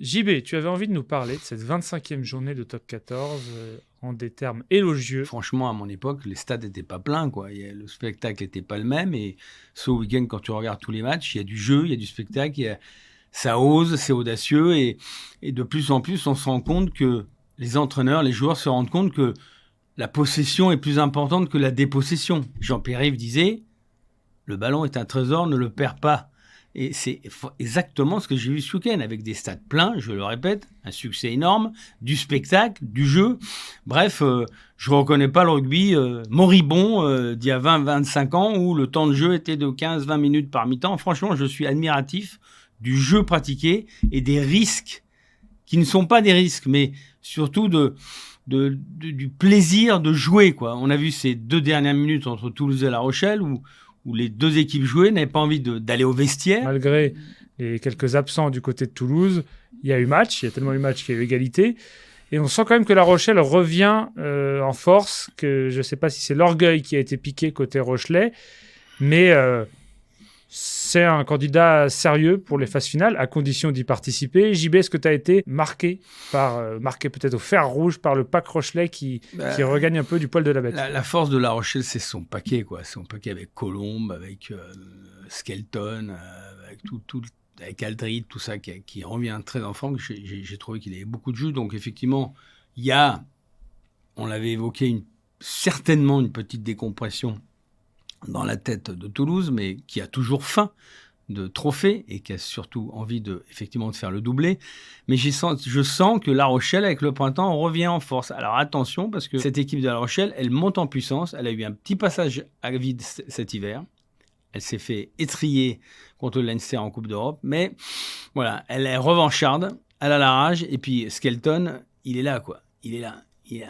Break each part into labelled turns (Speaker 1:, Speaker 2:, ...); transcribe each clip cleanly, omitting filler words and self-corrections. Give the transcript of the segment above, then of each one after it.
Speaker 1: JB, tu avais envie de nous parler de cette 25e journée de top 14 en des termes élogieux.
Speaker 2: Franchement, à mon époque, les stades n'étaient pas pleins, quoi. Le spectacle n'était pas le même. Et ce week-end, quand tu regardes tous les matchs, il y a du jeu, il y a du spectacle, ça ose, c'est audacieux. Et de plus en plus, on se rend compte que les entraîneurs, les joueurs se rendent compte que la possession est plus importante que la dépossession. Jean-Pierre Rive disait, le ballon est un trésor, ne le perds pas. Et c'est exactement ce que j'ai vu ce week-end, avec des stades pleins, je le répète, un succès énorme, du spectacle, du jeu. Bref, je ne reconnais pas le rugby moribond d'il y a 20-25 ans, où le temps de jeu était de 15-20 minutes par mi-temps. Franchement, je suis admiratif du jeu pratiqué et des risques, qui ne sont pas des risques, mais surtout du plaisir de jouer, quoi. On a vu ces 2 dernières minutes entre Toulouse et La Rochelle, où les 2 équipes jouaient, n'avaient pas envie d'aller au vestiaire.
Speaker 1: Malgré les quelques absents du côté de Toulouse, il y a eu match, il y a tellement eu match qu'il y a eu égalité. Et on sent quand même que La Rochelle revient en force, que je ne sais pas si c'est l'orgueil qui a été piqué côté Rochelais, mais c'est un candidat sérieux pour les phases finales, à condition d'y participer. JB, est-ce que tu as été marqué peut-être au fer rouge par le pack Rochelais qui regagne un peu du poil de la bête?
Speaker 2: La force de La Rochelle, c'est son paquet, quoi. Son paquet avec Colombe, avec Skelton, avec Aldrid, tout ça, qui revient très en forme. J'ai trouvé qu'il avait beaucoup de jus. Donc, effectivement, il y a, on l'avait évoqué, certainement une petite décompression dans la tête de Toulouse, mais qui a toujours faim de trophées et qui a surtout envie effectivement de faire le doublé. Mais je sens que La Rochelle, avec le printemps, revient en force. Alors attention, parce que cette équipe de La Rochelle, elle monte en puissance. Elle a eu un petit passage à vide cet hiver. Elle s'est fait étriller contre le Leinster en Coupe d'Europe. Mais voilà, elle est revancharde, elle a la rage. Et puis Skelton, il est là, quoi. Il est là.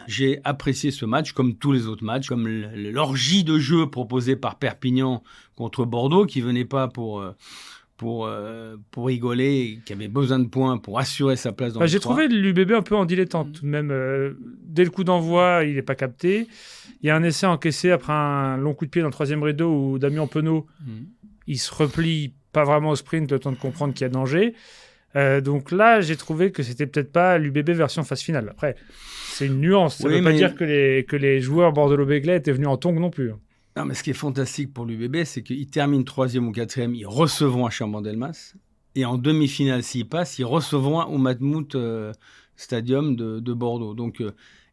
Speaker 2: J'ai apprécié ce match, comme tous les autres matchs, comme l'orgie de jeu proposée par Perpignan contre Bordeaux, qui venait pas pour rigoler, qui avait besoin de points pour assurer sa place dans le 3.
Speaker 1: J'ai trouvé l'UBB un peu en dilettante, tout de même. Dès le coup d'envoi, il n'est pas capté. Il y a un essai encaissé après un long coup de pied dans le 3e rideau où Damien Penaud, il se replie pas vraiment au sprint, le temps de comprendre qu'il y a danger. Donc là, j'ai trouvé que c'était peut-être pas l'UBB version phase finale. Après, c'est une nuance. Ça ne veut pas dire que les joueurs bordelot-béglais étaient venus en tongs non plus.
Speaker 2: Non, mais ce qui est fantastique pour l'UBB, c'est qu'ils terminent 3e ou 4e, ils recevront à Chabandelmas. Et en demi-finale, s'ils passent, ils recevront au Matmut Stadium de Bordeaux. Donc,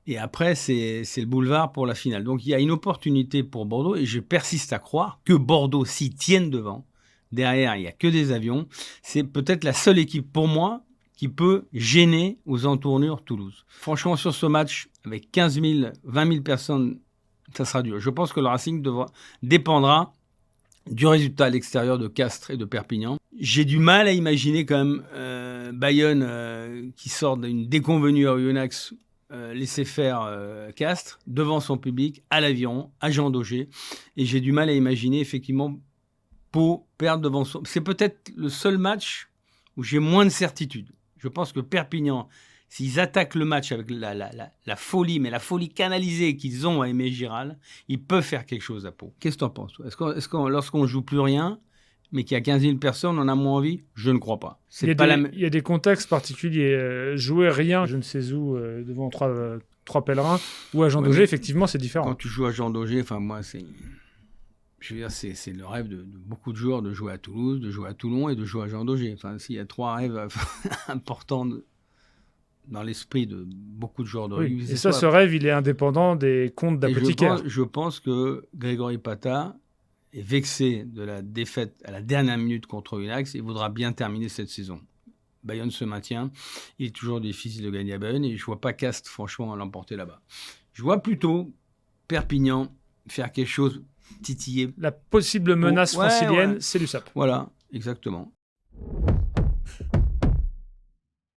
Speaker 2: et après, c'est le boulevard pour la finale. Donc, il y a une opportunité pour Bordeaux. Et je persiste à croire que Bordeaux s'y tienne devant. Derrière, il n'y a que des avions. C'est peut-être la seule équipe pour moi qui peut gêner aux entournures Toulouse. Franchement, sur ce match, avec 15 000, 20 000 personnes, ça sera dur. Je pense que le Racing dépendra du résultat à l'extérieur de Castres et de Perpignan. J'ai du mal à imaginer quand même Bayonne qui sort d'une déconvenue à Oyonnax laisser faire Castres devant son public, à l'Aviron, à Jean Daugé. Et j'ai du mal à imaginer effectivement Pau perdre devant son... C'est peut-être le seul match où j'ai moins de certitude. Je pense que Perpignan, s'ils attaquent le match avec la folie, mais la folie canalisée qu'ils ont à Aimé Giral, ils peuvent faire quelque chose à Pau. Qu'est-ce que tu en penses, toi ? Est-ce que lorsqu'on ne joue plus rien, mais qu'il y a 15 000 personnes, on en a moins envie ? Je ne crois pas.
Speaker 1: Il y a des contextes particuliers. Jouer rien, je ne sais où, devant trois pèlerins, ou à Jean Daugé, effectivement, c'est différent.
Speaker 2: Quand tu joues à Jean Daugé, enfin moi, je veux dire, c'est le rêve de beaucoup de joueurs de jouer à Toulouse, de jouer à Toulon et de jouer à Jean Daugé. Enfin, s'il y a 3 rêves importants dans l'esprit de beaucoup de joueurs de rugby.
Speaker 1: Et ça, ce rêve, il est indépendant des comptes d'apothicaire.
Speaker 2: Je pense que Grégory Pata est vexé de la défaite à la dernière minute contre Oyonnax et voudra bien terminer cette saison. Bayonne se maintient. Il est toujours difficile de gagner à Bayonne et je ne vois pas Castres, franchement, l'emporter là-bas. Je vois plutôt Perpignan faire quelque chose, titiller.
Speaker 1: La possible menace francilienne, c'est l'USAP.
Speaker 2: Voilà, exactement.